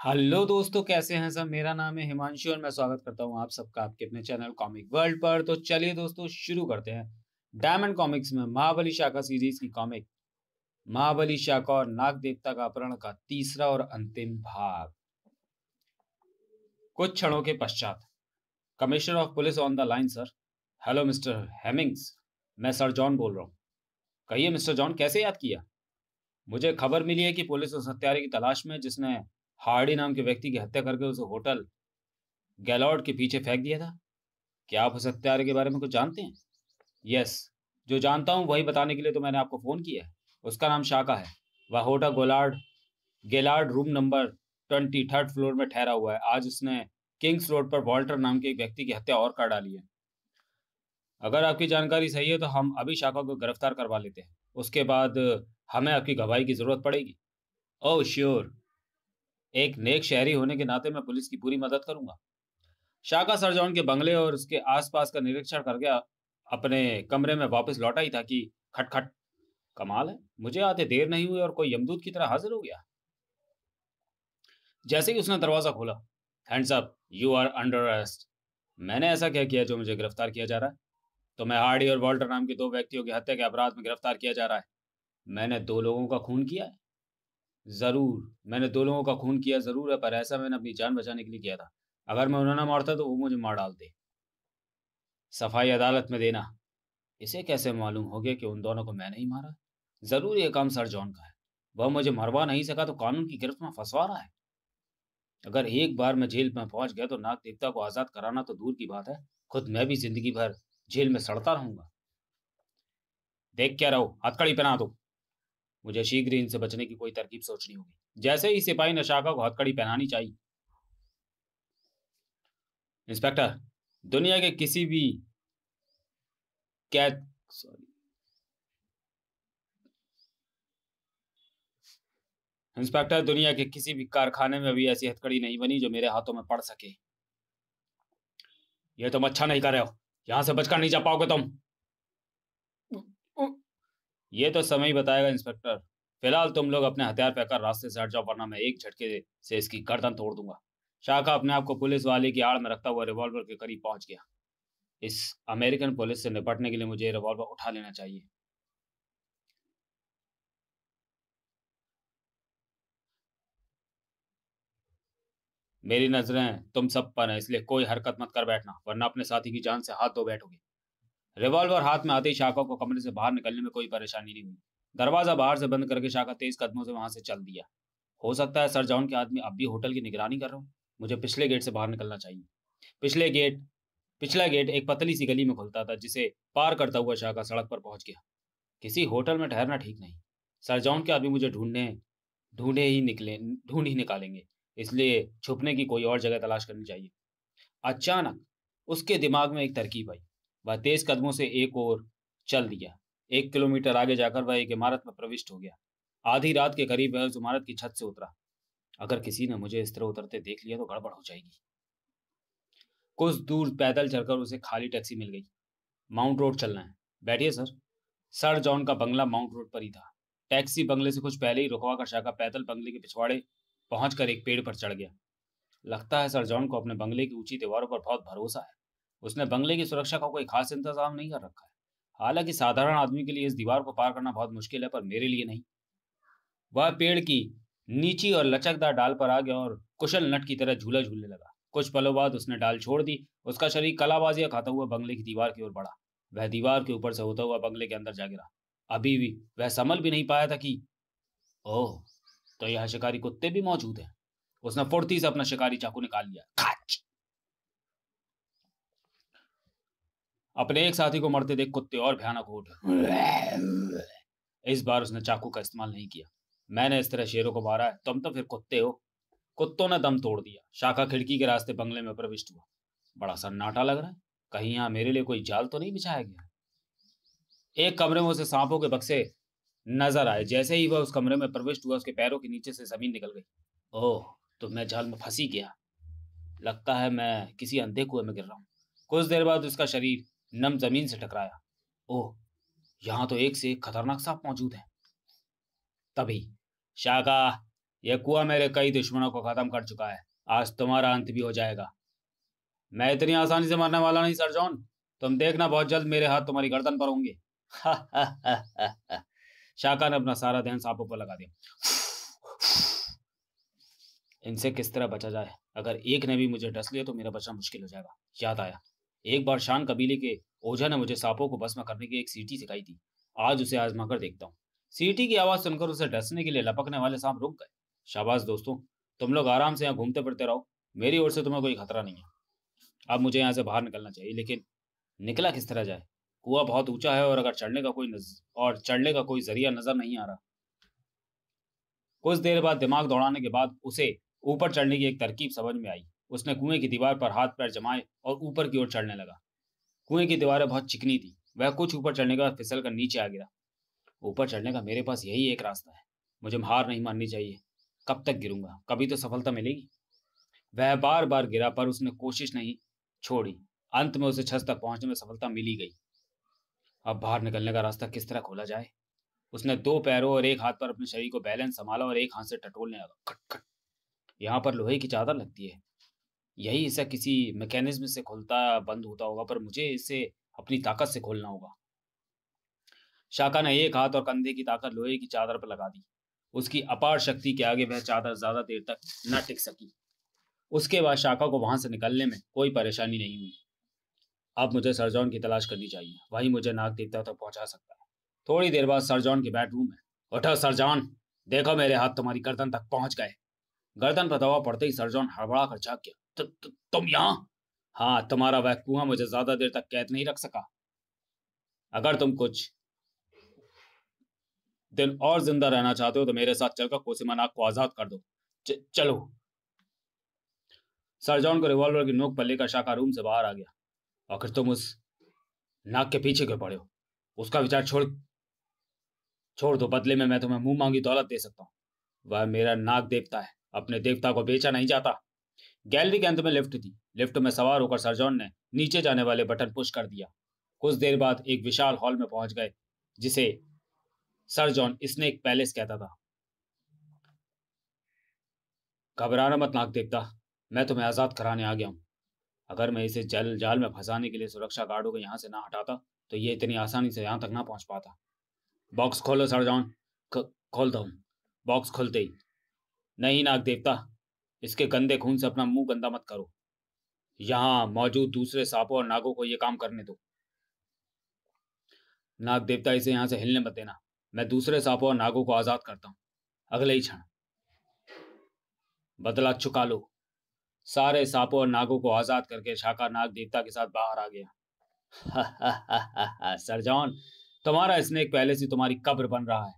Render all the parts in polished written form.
Hello दोस्तों, कैसे हैं सब। मेरा नाम है हिमांशु और मैं स्वागत करता हूं आप सबका आपके अपने चैनल कॉमिक वर्ल्ड पर। तो चलिए दोस्तों, शुरू करते हैं। डायमंड कॉमिक्स में महाबली शाखा सीरीज की कॉमिक महाबली शाखा और नाग देवता का अपहरण का तीसरा और अंतिम भाग। कुछ क्षणों के पश्चात commissioner of police on the line. Sir. Hello mister Heminges, मैं सर जॉन बोल रहा हूँ। कहिए मिस्टर जॉन, कैसे याद किया? मुझे खबर मिली है कि पुलिस उस हत्यारे की तलाश में है जिसने हार्डी नाम के व्यक्ति की हत्या करके उसे होटल गैलॉर्ड के पीछे फेंक दिया था। क्या आप उस हत्यारे के बारे में कुछ जानते हैं? यस, जो जानता हूँ वही बताने के लिए तो मैंने आपको फोन किया है। उसका नाम शाका है। वह hotel Gaylord Gaylord room number 23rd floor में ठहरा हुआ है। आज उसने किंग्स रोड पर वॉल्टर नाम के एक व्यक्ति की हत्या और कर डाली है। अगर आपकी जानकारी सही है तो हम अभी शाका को गिरफ्तार करवा लेते हैं। उसके बाद हमें आपकी गवाही की जरूरत पड़ेगी। ओह श्योर, एक नेक शहरी होने के नाते मैं पुलिस की पूरी मदद करूंगा। शाका सर जॉन के बंगले और उसके आसपास का निरीक्षण करके अपने कमरे में वापस लौटा ही था कि खटखट। कमाल है, मुझे आते देर नहीं हुई और कोई यमदूत की तरह हाजिर हो गया। जैसे ही उसने दरवाजा खोला, hands up, you are under arrest. मैंने ऐसा क्या किया जो मुझे गिरफ्तार किया जा रहा है? तो मैं हार्डी और वॉल्टर नाम के दो व्यक्तियों की हत्या के अपराध में गिरफ्तार किया जा रहा है। मैंने दो लोगों का खून किया है। जरूर, मैंने दो लोगों का खून किया जरूर है, पर ऐसा मैंने अपनी जान बचाने के लिए किया था। अगर मैं उन्हें ना मारता तो वो मुझे मार डालते। सफाई अदालत में देना। इसे कैसे मालूम हो गया कि उन दोनों को मैंने ही मारा? जरूर ये काम सर जॉन का है। वह मुझे मरवा नहीं सका तो कानून की गिरफ्त में फंसवा रहा है। अगर एक बार मैं जेल में पहुंच गया तो नाग देवता को आजाद कराना तो दूर की बात है, खुद मैं भी जिंदगी भर जेल में सड़ता रहूंगा। देख क्या रहो, हथकड़ी पहना दो। मुझे शीघ्र ही इनसे बचने की कोई तरकीब सोचनी होगी। जैसे ही सिपाही ने शाका को हथकड़ी पहनानी चाहिए। इंस्पेक्टर, दुनिया के किसी भी कैद सॉरी इंस्पेक्टर, दुनिया के किसी भी कारखाने में अभी ऐसी हथकड़ी नहीं बनी जो मेरे हाथों में पड़ सके। ये तुम अच्छा नहीं कर रहे हो। यहां से बचकर नहीं जा पाओगे तुम। ये तो समय ही बताएगा इंस्पेक्टर। फिलहाल तुम लोग अपने हथियार फेंककर रास्ते से हट जाओ, वरना मैं एक झटके से इसकी गर्दन तोड़ दूंगा। शाखा अपने आप को पुलिस वाले की आड़ में रखता हुआ रिवॉल्वर के करीब पहुंच गया। इस अमेरिकन पुलिस से निपटने के लिए मुझे रिवॉल्वर उठा लेना चाहिए। मेरी नजरें तुम सब पर हैं, इसलिए कोई हरकत मत कर बैठना, वरना अपने साथी की जान से हाथ धो बैठोगे। रिवॉल्वर हाथ में आते ही शाखा को कमरे से बाहर निकलने में कोई परेशानी नहीं हुई। दरवाजा बाहर से बंद करके शाखा तेज कदमों से वहां से चल दिया। हो सकता है सर जॉन के आदमी अब भी होटल की निगरानी कर रहा हूँ। मुझे पिछले गेट से बाहर निकलना चाहिए। पिछले गेट पिछला गेट एक पतली सी गली में खुलता था, जिसे पार करता हुआ शाखा सड़क पर पहुंच गया। किसी होटल में ठहरना ठीक नहीं। सर जॉन के आदमी मुझे ढूंढ ही निकालेंगे। इसलिए छुपने की कोई और जगह तलाश करनी चाहिए। अचानक उसके दिमाग में एक तरकीब आई। वह तेज कदमों से एक और चल दिया। 1 किलोमीटर आगे जाकर वह एक इमारत में प्रविष्ट हो गया। आधी रात के करीब वह उस इमारत की छत से उतरा। अगर किसी ने मुझे इस तरह उतरते देख लिया तो गड़बड़ हो जाएगी। कुछ दूर पैदल चलकर उसे खाली टैक्सी मिल गई। माउंट रोड चलना है। बैठिए सर। सर जॉन का बंगला माउंट रोड पर ही था। टैक्सी बंगले से कुछ पहले ही रुकवा कर शाखा पैदल बंगले के पिछवाड़े पहुंचकर एक पेड़ पर चढ़ गया। लगता है सर जॉन को अपने बंगले की ऊंची दीवारों पर बहुत भरोसा है। उसने बंगले की सुरक्षा का कोई खास इंतजाम नहीं कर रखा है। हालांकि साधारण आदमी के लिए इस दीवार को पार करना बहुत मुश्किल है, पर मेरे लिए नहीं। वह पेड़ की नीची और लचकदार डाल पर आ गया और कुशल नट की तरह झूला झूलने लगा। कुछ पलों बाद उसने डाल छोड़ दी। उसका शरीर कलाबाजियां खाता हुआ बंगले की दीवार की ओर बढ़ा। वह दीवार के ऊपर से होता हुआ बंगले के अंदर जा गिरा। अभी भी वह संभल भी नहीं पाया था कि ओह, तो यह शिकारी कुत्ते भी मौजूद हैं। उसने फुर्ती से अपना शिकारी चाकू निकाल लिया। खाच! अपने एक साथी को मरते देख कुत्ते और भयानक हो उठे। इस बार उसने चाकू का इस्तेमाल नहीं किया। मैंने इस तरह शेरों को मारा है, तुम तो फिर कुत्ते हो। कुत्तों ने दम तोड़ दिया। शाखा खिड़की के रास्ते बंगले में प्रविष्ट हुआ। बड़ा सन्नाटा लग रहा है। कहीं यहाँ मेरे लिए कोई जाल तो नहीं बिछाया गया? एक कमरे में उसे सांपों के बक्से नजर आए। जैसे ही वह उस कमरे में प्रविष्ट हुआ, उसके पैरों के नीचे से जमीन निकल गई। ओह, तो मैं जाल में फंसी गया। लगता है मैं किसी अंधे कुएं में गिर रहा हूँ। कुछ देर बाद उसका शरीर नम जमीन से टकराया। ओह, यहाँ तो एक से एक खतरनाक सांप मौजूद है। तभी शाका यह कुआं मेरे कई दुश्मनों को खत्म कर चुका है, आज तुम्हारा अंत भी हो जाएगा। मैं इतनी आसानी से मरने वाला नहीं सर जॉन, तुम देखना बहुत जल्द मेरे हाथ तुम्हारी गर्दन पर होंगे। शाका ने अपना सारा ध्यान सांपों पर लगा दिया। इनसे किस तरह बचा जाए, अगर एक ने भी मुझे डस लिया तो मेरा बचना मुश्किल हो जाएगा। याद आया, एक बार शान कबीले के ओझा ने मुझे सांपों को भस्म करने की एक सीटी सिखाई थी, आज उसे आजमा कर देखता हूँ। सीटी की आवाज सुनकर उसे डसने के लिए लपकने वाले सांप रुक गए। शाबाश दोस्तों, तुम लोग आराम से यहाँ घूमते फिरते रहो, मेरी ओर से तुम्हें कोई खतरा नहीं है। अब मुझे यहाँ से बाहर निकलना चाहिए, लेकिन निकला किस तरह जाए? कुआं बहुत ऊंचा है और अगर चढ़ने का कोई जरिया नजर नहीं आ रहा। कुछ देर बाद दिमाग दौड़ाने के बाद उसे ऊपर चढ़ने की एक तरकीब समझ में आई। उसने कुएं की दीवार पर हाथ पैर जमाए और ऊपर की ओर चढ़ने लगा। कुएं की दीवारें बहुत चिकनी थी, वह कुछ ऊपर चढ़ने के बाद फिसल कर नीचे आ गिरा। ऊपर चढ़ने का मेरे पास यही एक रास्ता है, मुझे हार नहीं माननी चाहिए। कब तक गिरूंगा, कभी तो सफलता मिलेगी। वह बार बार गिरा पर उसने कोशिश नहीं छोड़ी। अंत में उसे छत तक पहुंचने में सफलता मिली गई। अब बाहर निकलने का रास्ता किस तरह खोला जाए? उसने दो पैरों और एक हाथ पर अपने शरीर को बैलेंस संभाला और एक हाथ से टटोलने लगा। खट खट। यहाँ पर लोहे की चादर लगती है, यही इसे किसी मैकेनिज्म से खुलता बंद होता होगा, पर मुझे इसे अपनी ताकत से खोलना होगा। शाका ने एक हाथ और कंधे की ताकत लोहे की चादर पर लगा दी। उसकी अपार शक्ति के आगे वह चादर ज्यादा देर तक न टिक सकी। उसके बाद शाका को वहां से निकलने में कोई परेशानी नहीं हुई। अब मुझे सरजॉन की तलाश करनी चाहिए, वही मुझे नाग देवता तक पहुंचा सकता है। थोड़ी देर बाद सरजॉन के बेडरूम में, उठो सरजॉन, देखो मेरे हाथ तुम्हारी गर्दन तक पहुंच गए। गर्दन पर दबाव पड़ते ही सरजॉन हड़बड़ा कर झाँक गया। तुम यहाँ? हाँ, तुम्हारा वह कुआं मुझे ज्यादा देर तक कैद नहीं रख सका। अगर तुम कुछ दिन और जिंदा रहना चाहते हो तो मेरे साथ चलकर कोसिमा नाग को आजाद कर दो। चलो। सरजॉन को रिवॉल्वर की नोक पर लेकर शाका रूम से बाहर आ गया। आखिर तुम उस नाग के पीछे क्यों पड़े हो? उसका विचार छोड़ दो, बदले में मैं तुम्हें मुंह मांगी दौलत दे सकता हूँ। वह मेरा नाग देवता है, अपने देवता को बेचा नहीं जाता। गैलरी के अंत में लिफ्ट थी। लिफ्ट में सवार होकर सरजॉन ने नीचे जाने वाले बटन पुश कर दिया। कुछ देर बाद एक विशाल हॉल में पहुंच गए, जिसे सरजॉन स्नेक पैलेस कहता था। घबराना मत नाग देवता, मैं तुम्हें आजाद कराने आ गया हूँ। अगर मैं इसे जाल में फंसाने के लिए सुरक्षा गार्डों को यहाँ से ना हटाता तो ये इतनी आसानी से यहाँ तक ना पहुंच पाता। बॉक्स खोलो सरजॉन। खोलता हूँ। बॉक्स खोलते ही, नहीं नाग देवता, इसके गंदे खून से अपना मुंह गंदा मत करो। यहाँ मौजूद दूसरे सांपों और नागों को ये काम करने दो। नाग देवता, इसे यहाँ से हिलने मत देना। मैं दूसरे सांपों और नागों को आजाद करता हूँ अगले ही क्षण। बदला चुका लो। सारे सांपों और नागों को आजाद करके शाका नाग देवता के साथ बाहर आ गया। सरजॉन, तुम्हारा स्नेक पैलेस ही तुम्हारी कब्र बन रहा है।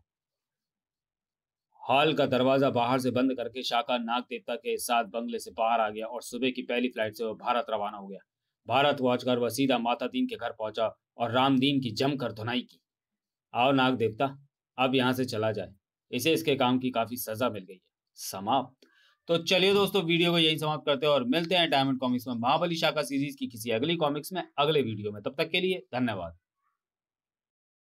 हॉल का दरवाजा बाहर से बंद करके शाका नाग देवता के साथ बंगले से बाहर आ गया और सुबह की पहली फ्लाइट से वह भारत रवाना हो गया। भारत पहुंचकर वह सीधा माता दीन के घर पहुंचा और रामदीन की जमकर धुनाई की। आओ नाग देवता, अब यहाँ से चला जाए, इसे इसके काम की काफी सजा मिल गई है। समाप्त। तो चलिए दोस्तों, वीडियो को यही समाप्त करते हैं और मिलते हैं डायमंड कॉमिक्स में महाबली शाका सीरीज की किसी अगली कॉमिक्स में अगले वीडियो में। तब तक के लिए धन्यवाद।